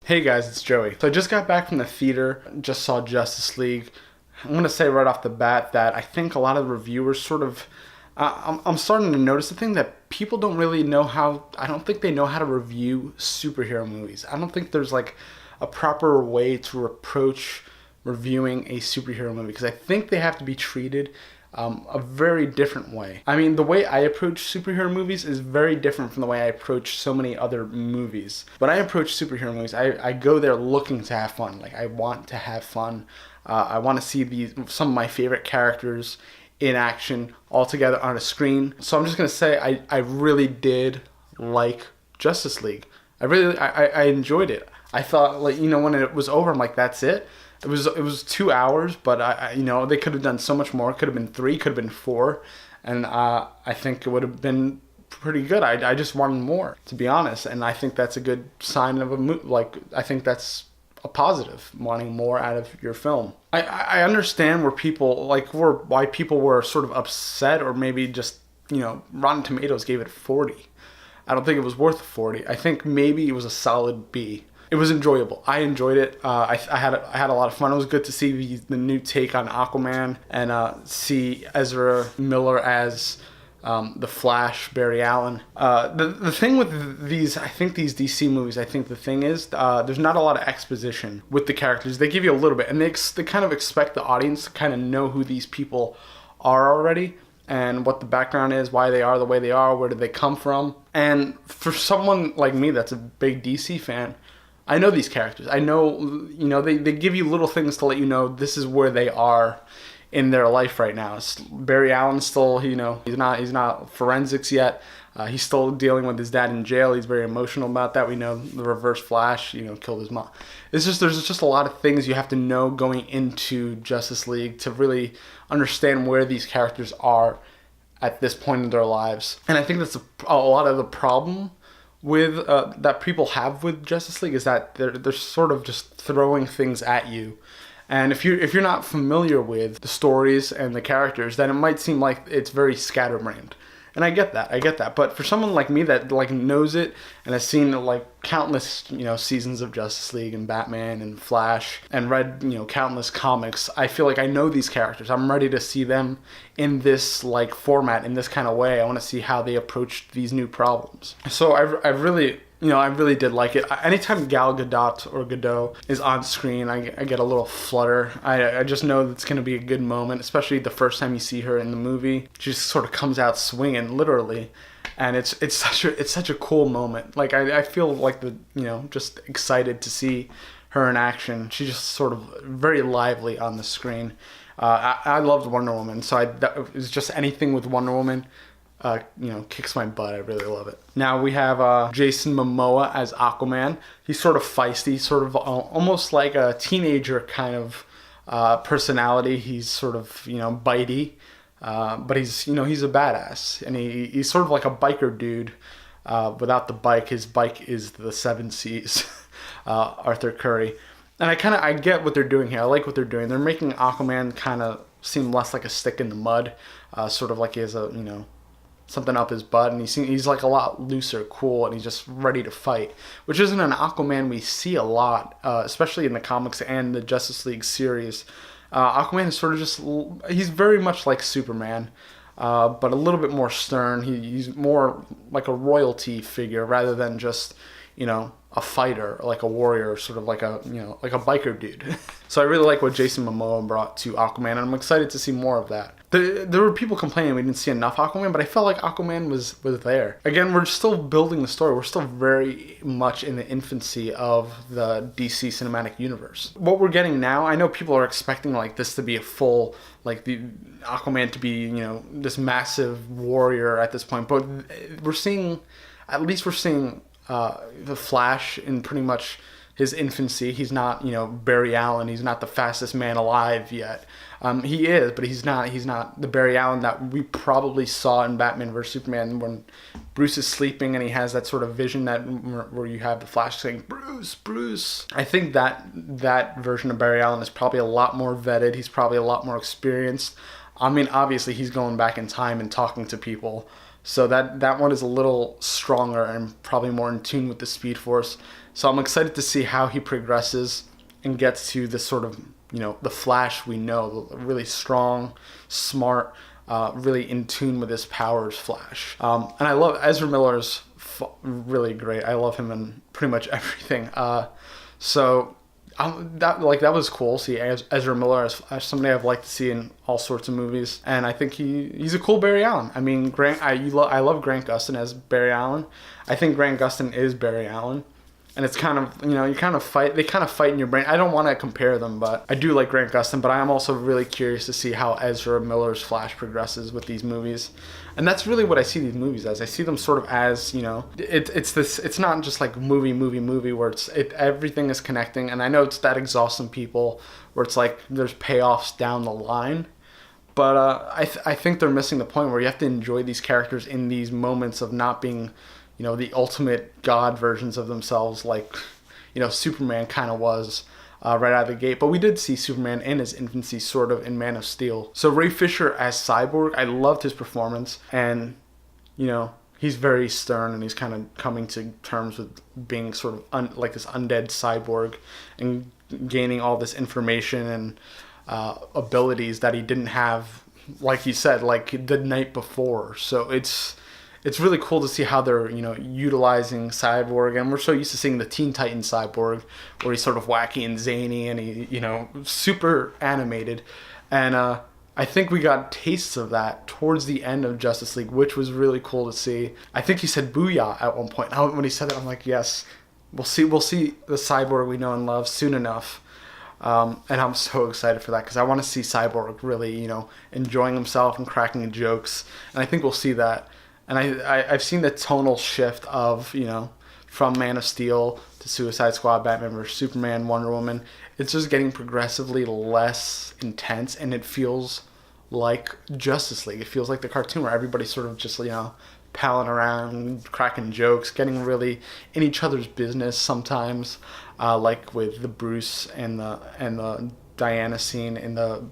Hey guys, it's Joey. So I just got back from the theater, just saw Justice League. I'm going to say right off the bat that I think a lot of the reviewers sort of, I'm starting to notice the thing that people don't really know how, I don't think they know how to review superhero movies. I don't think there's like a proper way to approach reviewing a superhero movie because I think they have to be treated a very different way. I mean, the way I approach superhero movies is very different from the way I approach so many other movies. When I approach superhero movies, I go there looking to have fun. Like, I want to have fun. I want to see some of my favorite characters in action all together on a screen. So I'm just going to say I really did like Justice League. I enjoyed it. I thought, like, when it was over, I'm like, that's it. It was 2 hours, but they could have done so much more. It could have been 3, could have been 4, and I think it would have been pretty good. I just wanted more, to be honest, and I think that's a good sign of a movie. Like, I think that's a positive, wanting more out of your film. I understand why people were sort of upset, or maybe just Rotten Tomatoes gave it 40. I don't think it was worth 40. I think maybe it was a solid B. It was enjoyable. I enjoyed it. I had a lot of fun. It was good to see the new take on Aquaman and see Ezra Miller as the Flash, Barry Allen. The thing with these DC movies, I think the thing is there's not a lot of exposition with the characters. They give you a little bit, and they kind of expect the audience to kind of know who these people are already, and what the background is, why they are the way they are, where did they come from. And for someone like me that's a big DC fan, I know these characters. I know, they give you little things to let you know this is where they are in their life right now. Barry Allen's still, he's not forensics yet. He's still dealing with his dad in jail. He's very emotional about that. We know the Reverse Flash, killed his mom. There's just a lot of things you have to know going into Justice League to really understand where these characters are at this point in their lives. And I think that's a lot of the problem with that people have with Justice League is that they're sort of just throwing things at you, and if you're not familiar with the stories and the characters, then it might seem like it's very scatterbrained. And I get that. But for someone like me that knows it and has seen countless seasons of Justice League and Batman and Flash and read countless comics, I feel like I know these characters. I'm ready to see them in this format, in this kind of way. I want to see how they approach these new problems. So I really did like it. Anytime Gal Gadot is on screen, I get a little flutter. I just know it's going to be a good moment, especially the first time you see her in the movie. She just sort of comes out swinging, literally, and it's such a cool moment. I feel like just excited to see her in action. She's just sort of very lively on the screen. I loved Wonder Woman, so it was just anything with Wonder Woman. Kicks my butt. I really love it. Now we have Jason Momoa as Aquaman. He's sort of feisty, sort of almost like a teenager kind of personality. He's sort of bitey, but he's a badass, and he's sort of like a biker dude without the bike. His bike is the 7 C's, Arthur Curry. And I get what they're doing here. I like what they're doing. They're making Aquaman kind of seem less like a stick in the mud, sort of like he has something up his butt, and he's like a lot looser, cool, and he's just ready to fight, which isn't an Aquaman we see a lot, especially in the comics and the Justice League series. Aquaman is sort of just, he's very much like Superman, but a little bit more stern. He's more like a royalty figure rather than just, a fighter, like a warrior, sort of like a biker dude. So I really like what Jason Momoa brought to Aquaman, and I'm excited to see more of that. There were people complaining we didn't see enough Aquaman, but I felt like Aquaman was there. Again, we're still building the story. We're still very much in the infancy of the DC cinematic universe. What we're getting now, I know people are expecting this to be a full, the Aquaman to be, this massive warrior at this point, but we're seeing the Flash in pretty much his infancy. He's not, Barry Allen. He's not the fastest man alive yet. He is, but he's not the Barry Allen that we probably saw in Batman vs Superman when Bruce is sleeping and he has that sort of vision where you have the Flash saying, Bruce. I think that version of Barry Allen is probably a lot more vetted. He's probably a lot more experienced. I mean, obviously he's going back in time and talking to people. So that one is a little stronger and probably more in tune with the Speed Force. So I'm excited to see how he progresses and gets to this sort of, the Flash we know, the really strong, smart, really in tune with his powers Flash. And I love Ezra Miller's really great. I love him in pretty much everything. So that was cool. See Ezra Miller as somebody I've liked to see in all sorts of movies, and I think he's a cool Barry Allen. I mean, I love Grant Gustin as Barry Allen. I think Grant Gustin is Barry Allen. And it's kind of, they kind of fight in your brain. I don't want to compare them, but I do like Grant Gustin, but I am also really curious to see how Ezra Miller's Flash progresses with these movies. And that's really what I see these movies as. I see them sort of as, it's not just like movie where everything is connecting. And I know it's that exhausting people where it's like there's payoffs down the line. But I think they're missing the point where you have to enjoy these characters in these moments of not being, the ultimate God versions of themselves, like, Superman kind of was right out of the gate. But we did see Superman in his infancy, sort of, in Man of Steel. So Ray Fisher as Cyborg, I loved his performance. And, he's very stern, and he's kind of coming to terms with being sort of like this undead cyborg and gaining all this information and abilities that he didn't have, like he said, like the night before. So it's really cool to see how they're, utilizing Cyborg. And we're so used to seeing the Teen Titans Cyborg, where he's sort of wacky and zany and he, super animated. And I think we got tastes of that towards the end of Justice League, which was really cool to see. I think he said Booyah at one point. When he said that, I'm like, yes, we'll see the Cyborg we know and love soon enough. And I'm so excited for that because I want to see Cyborg really, enjoying himself and cracking jokes. And I think we'll see that. And I've seen the tonal shift of, from Man of Steel to Suicide Squad, Batman vs. Superman, Wonder Woman. It's just getting progressively less intense, and it feels like Justice League. It feels like the cartoon where everybody's sort of just, palling around, cracking jokes, getting really in each other's business sometimes, like with the Bruce and the Diana scene in the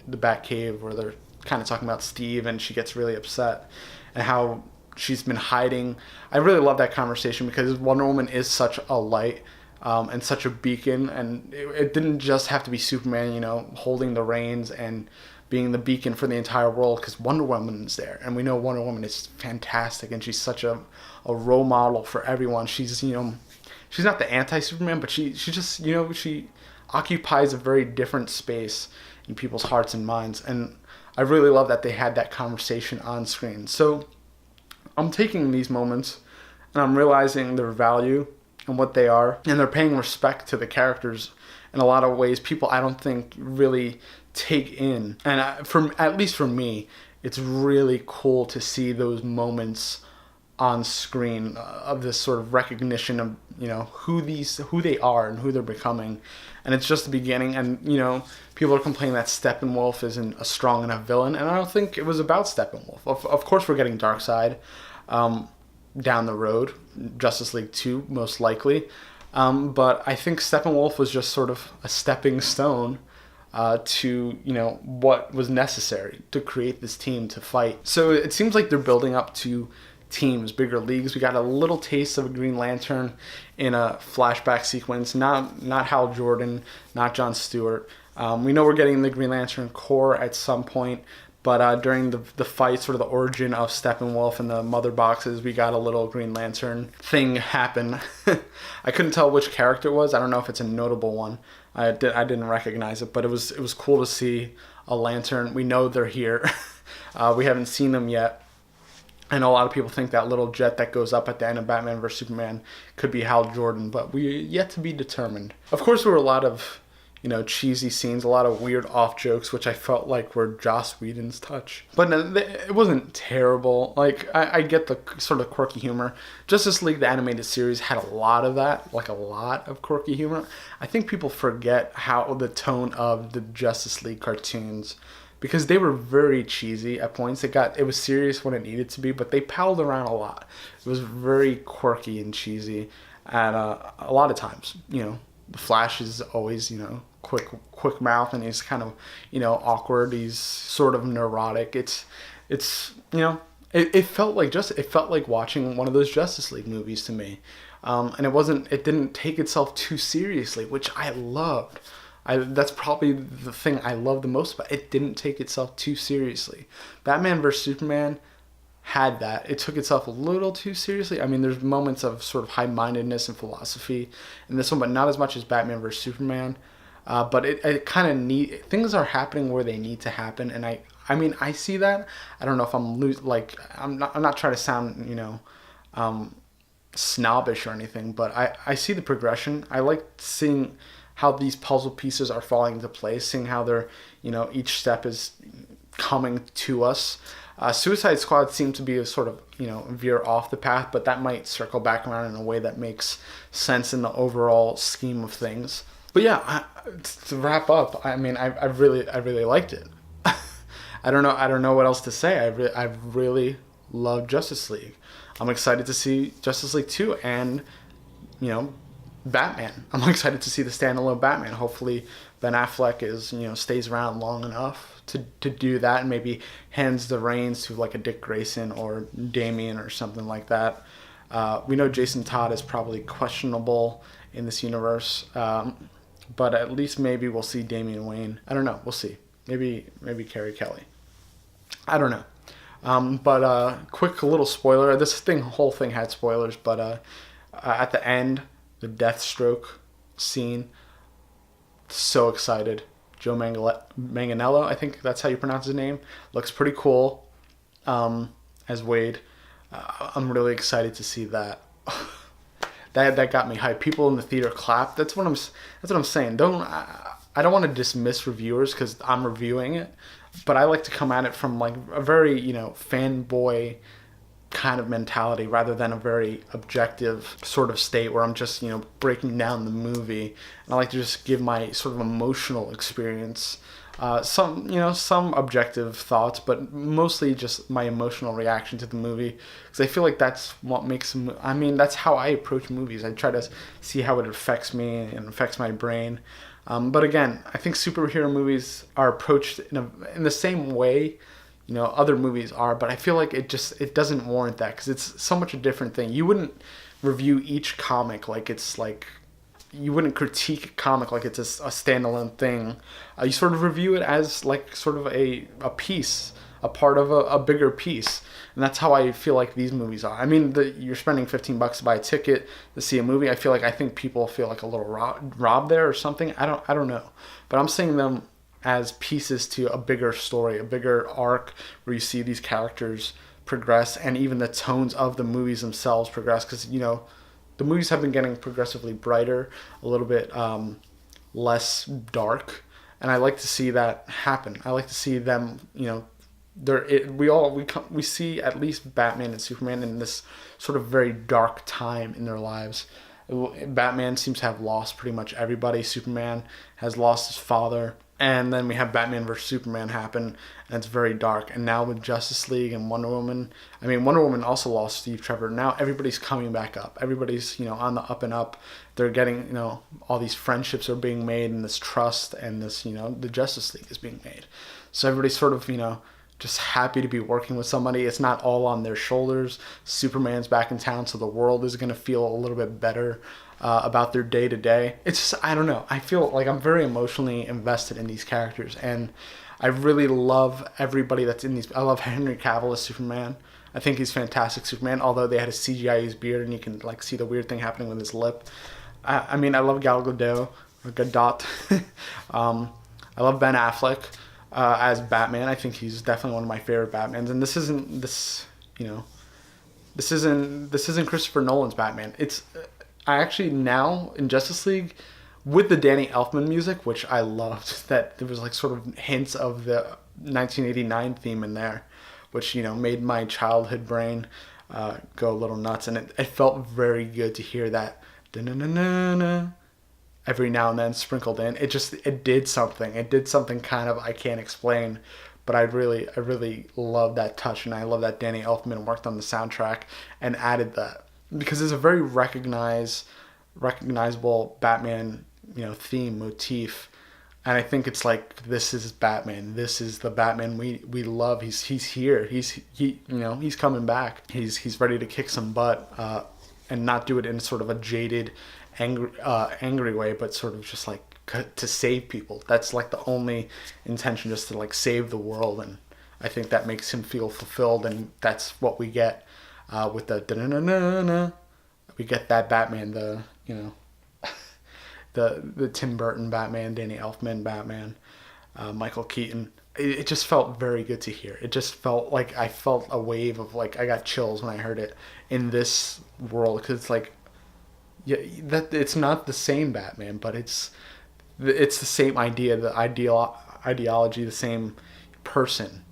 Batcave where they're kind of talking about Steve and she gets really upset. And how she's been hiding. I really love that conversation because Wonder Woman is such a light and such a beacon. And it didn't just have to be Superman, holding the reins and being the beacon for the entire world, because Wonder Woman is there. And we know Wonder Woman is fantastic, and she's such a role model for everyone. She's, she's not the anti-Superman, but she just, she occupies a very different space in people's hearts and minds. And I really love that they had that conversation on screen. So I'm taking these moments and I'm realizing their value and what they are, and they're paying respect to the characters in a lot of ways people I don't think really take in. And at least for me, it's really cool to see those moments on screen of this sort of recognition of, who they are and who they're becoming. And it's just the beginning. And, people are complaining that Steppenwolf isn't a strong enough villain. And I don't think it was about Steppenwolf. Of course, we're getting Darkseid down the road. Justice League 2, most likely. But I think Steppenwolf was just sort of a stepping stone to, what was necessary to create this team to fight. So it seems like they're building up to teams, bigger leagues. We got a little taste of a Green Lantern in a flashback sequence. Not Hal Jordan, not John Stewart. We know we're getting the Green Lantern Corps at some point, but during the fight, sort of the origin of Steppenwolf and the mother boxes, we got a little Green Lantern thing happen. I couldn't tell which character it was. I don't know if it's a notable one. I didn't recognize it, but it was cool to see a lantern. We know they're here. We haven't seen them yet. I know a lot of people think that little jet that goes up at the end of Batman vs. Superman could be Hal Jordan, but we're yet to be determined. Of course, there were a lot of, cheesy scenes, a lot of weird off jokes, which I felt like were Joss Whedon's touch. But it wasn't terrible. Like, I get the sort of quirky humor. Justice League, the animated series, had a lot of that, like a lot of quirky humor. I think people forget how the tone of the Justice League cartoons, because they were very cheesy at points. It was serious when it needed to be, but they palled around a lot. It was very quirky and cheesy, and a lot of times, the Flash is always, quick mouth, and he's kind of, awkward. He's sort of neurotic. It felt like watching one of those Justice League movies to me. and it didn't take itself too seriously, which I loved. That's probably the thing I love the most about it. It didn't take itself too seriously. Batman vs Superman had that. It took itself a little too seriously. I mean, there's moments of sort of high-mindedness and philosophy in this one, but not as much as Batman vs Superman. But it kind of things are happening where they need to happen, and I mean, I see that. I don't know if I'm not trying to sound, snobbish or anything, but I see the progression. I like seeing how these puzzle pieces are falling into place, seeing how they're, each step is coming to us. Suicide Squad seemed to be a sort of, veer off the path, but that might circle back around in a way that makes sense in the overall scheme of things. But yeah, to wrap up, I mean, I really liked it. I don't know what else to say. I really love Justice League. I'm excited to see Justice League 2 and, Batman. I'm excited to see the standalone Batman. Hopefully Ben Affleck stays around long enough to do that, and maybe hands the reins to like a Dick Grayson or Damian or something like that. We know Jason Todd is probably questionable in this universe, but at least maybe we'll see Damian Wayne. I don't know. We'll see. Maybe Carrie Kelly. I don't know. But quick little spoiler. Whole thing had spoilers, but at the end, the Deathstroke scene, so excited. Joe Manganiello, I think that's how you pronounce his name, looks pretty cool as Wade. I'm really excited to see that. That got me hyped. People in the theater clapped. That's what I'm saying. I don't want to dismiss reviewers because I'm reviewing it, but I like to come at it from like a very fanboy kind of mentality rather than a very objective sort of state where I'm just breaking down the movie. And I like to just give my sort of emotional experience, some objective thoughts, but mostly just my emotional reaction to the movie, because I feel like that's what makes that's how I approach movies. I try to see how it affects me and affects my brain. But again, I think superhero movies are approached in the same way other movies are, but I feel like it doesn't warrant that, because it's so much a different thing. You wouldn't review each comic like it's like, you wouldn't critique a comic like it's a standalone thing. You sort of review it as like sort of a piece, a part of a bigger piece. And that's how I feel like these movies are. I mean, you're spending $15 to buy a ticket to see a movie. I think people feel like a little robbed there or something. I don't know. But I'm seeing them as pieces to a bigger story, a bigger arc where you see these characters progress, and even the tones of the movies themselves progress, because the movies have been getting progressively brighter, a little bit less dark, and I like to see that happen. I like to see them, we see at least Batman and Superman in this sort of very dark time in their lives. Batman seems to have lost pretty much everybody. Superman has lost his father. And then we have Batman vs. Superman happen, and it's very dark. And now with Justice League and Wonder Woman, Wonder Woman also lost Steve Trevor. Now everybody's coming back up. Everybody's, on the up and up. They're getting, all these friendships are being made, and this trust, and this, the Justice League is being made. So everybody's sort of, just happy to be working with somebody. It's not all on their shoulders. Superman's back in town, so the world is going to feel a little bit better about their day-to-day. It's just, I don't know. I feel like I'm very emotionally invested in these characters, and I really love everybody that's in these. I love Henry Cavill as Superman. I think he's fantastic Superman, although they had to CGI his beard, and you can like see the weird thing happening with his lip. I love Gal Gadot, or Gadot. I love Ben Affleck as Batman. I think he's definitely one of my favorite Batmans, and this isn't Christopher Nolan's Batman. It's I actually now in Justice League, with the Danny Elfman music, which I loved, that there was like sort of hints of the 1989 theme in there, which made my childhood brain go a little nuts, and it felt very good to hear that every now and then sprinkled in. It did something. It did something kind of I can't explain, but I really love that touch, and I love that Danny Elfman worked on the soundtrack and added that, because it's a very recognizable Batman, theme, motif. And I think it's like, this is Batman. This is the Batman we love. He's here. He's coming back. He's ready to kick some butt. and not do it in sort of a jaded, angry way, but sort of just like to save people. That's like the only intention, just to like save the world. And I think that makes him feel fulfilled, and that's what we get with the da-na-na-na-na. We get that Batman, the the Tim Burton Batman, Danny Elfman Batman, Michael Keaton. It just felt very good to hear. It just felt like I felt a wave of like, I got chills when I heard it in this world, because it's like, yeah, that it's not the same Batman, but it's the same idea, the ideology, the same person,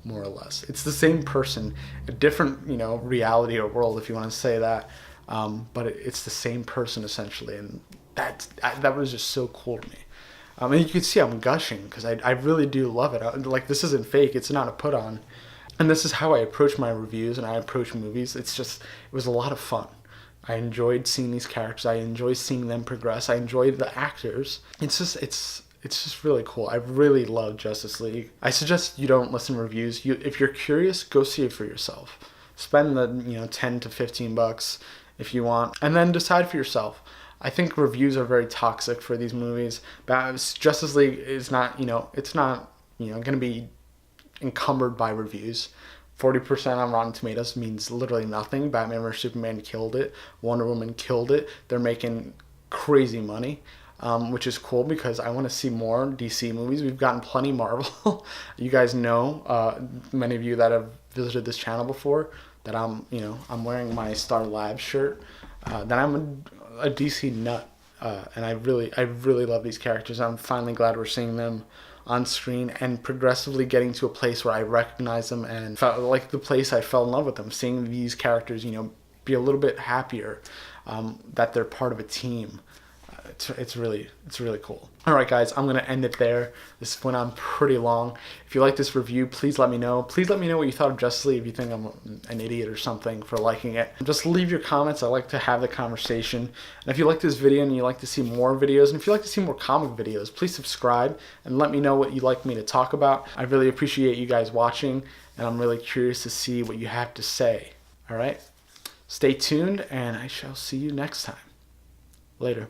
more or less. It's the same person, a different reality or world, if you want to say that, but it's the same person essentially, and that was just so cool to me. And you can see I'm gushing because I really do love it. Like, this isn't fake. It's not a put on. And this is how I approach my reviews and I approach movies. It was a lot of fun. I enjoyed seeing these characters. I enjoy seeing them progress. I enjoyed the actors. It's just really cool. I really love Justice League. I suggest you don't listen to reviews. If you're curious, go see it for yourself. Spend the 10 to $15 if you want, and then decide for yourself. I think reviews are very toxic for these movies. Justice League is not, it's not, going to be encumbered by reviews. 40% on Rotten Tomatoes means literally nothing. Batman vs Superman killed it. Wonder Woman killed it. They're making crazy money, which is cool because I want to see more DC movies. We've gotten plenty Marvel. You guys know, many of you that have visited this channel before, that I'm wearing my Star Labs shirt. That I'm a DC nut, and I really love these characters. I'm finally glad we're seeing them on screen and progressively getting to a place where I recognize them and felt like the place I fell in love with them. Seeing these characters, be a little bit happier that they're part of a team. It's really cool. All right, guys, I'm gonna end it there. This went on pretty long. If you like this review, please let me know. Please let me know what you thought of Justice League. If you think I'm an idiot or something for liking it, just leave your comments. I like to have the conversation. And if you like this video and you like to see more videos, and if you like to see more comic videos, please subscribe and let me know what you'd like me to talk about. I really appreciate you guys watching, and I'm really curious to see what you have to say. All right, stay tuned, and I shall see you next time. Later.